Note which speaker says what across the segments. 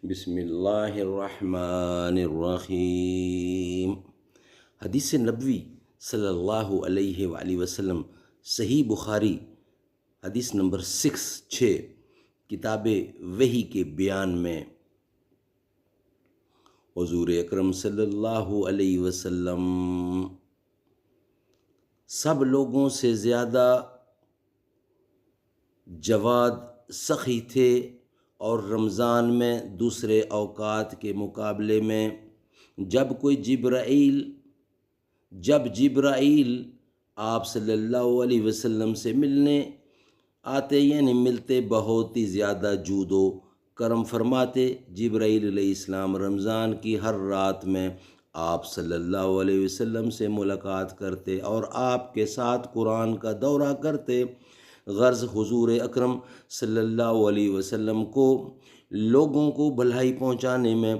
Speaker 1: بسم اللہ الرحمن الرحیم۔ حدیث نبوی صلی اللہ علیہ وآلہ وسلم، صحیح بخاری، حدیث نمبر 6 کتاب وحی کے بیان میں حضور اکرم صلی اللہ علیہ وسلم سب لوگوں سے زیادہ جواد، سخی تھے، اور رمضان میں دوسرے اوقات کے مقابلے میں جب جبرائیل آپ صلی اللہ علیہ وسلم سے ملنے آتے، یعنی ملتے، بہت ہی زیادہ جود و کرم فرماتے۔ جبرائیل علیہ السلام رمضان کی ہر رات میں آپ صلی اللہ علیہ وسلم سے ملاقات کرتے اور آپ کے ساتھ قرآن کا دورہ کرتے۔ غرض حضور اکرم صلی اللہ علیہ وسلم کو لوگوں کو بھلائی پہنچانے میں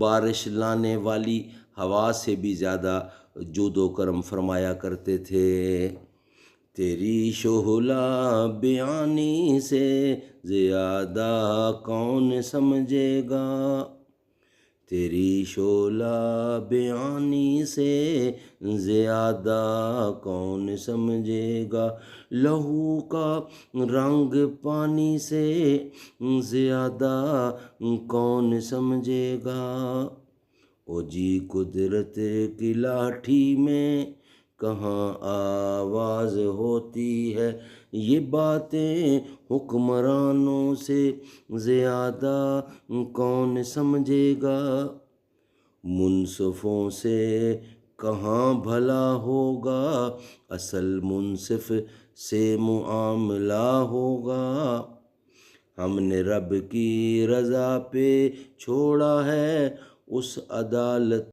Speaker 1: بارش لانے والی ہوا سے بھی زیادہ جود و کرم فرمایا کرتے تھے۔ تیری شعلہ بیانی سے زیادہ کون سمجھے گا، تیری شعلہ بیانی سے زیادہ کون سمجھے گا، لہو کا رنگ پانی سے زیادہ کون سمجھے گا، او جی قدرت کی لاٹھی میں کہاں آواز ہوتی ہے، یہ باتیں حکمرانوں سے زیادہ کون سمجھے گا، منصفوں سے کہاں بھلا ہوگا، اصل منصف سے معاملہ ہوگا، ہم نے رب کی رضا پہ چھوڑا ہے اس عدالت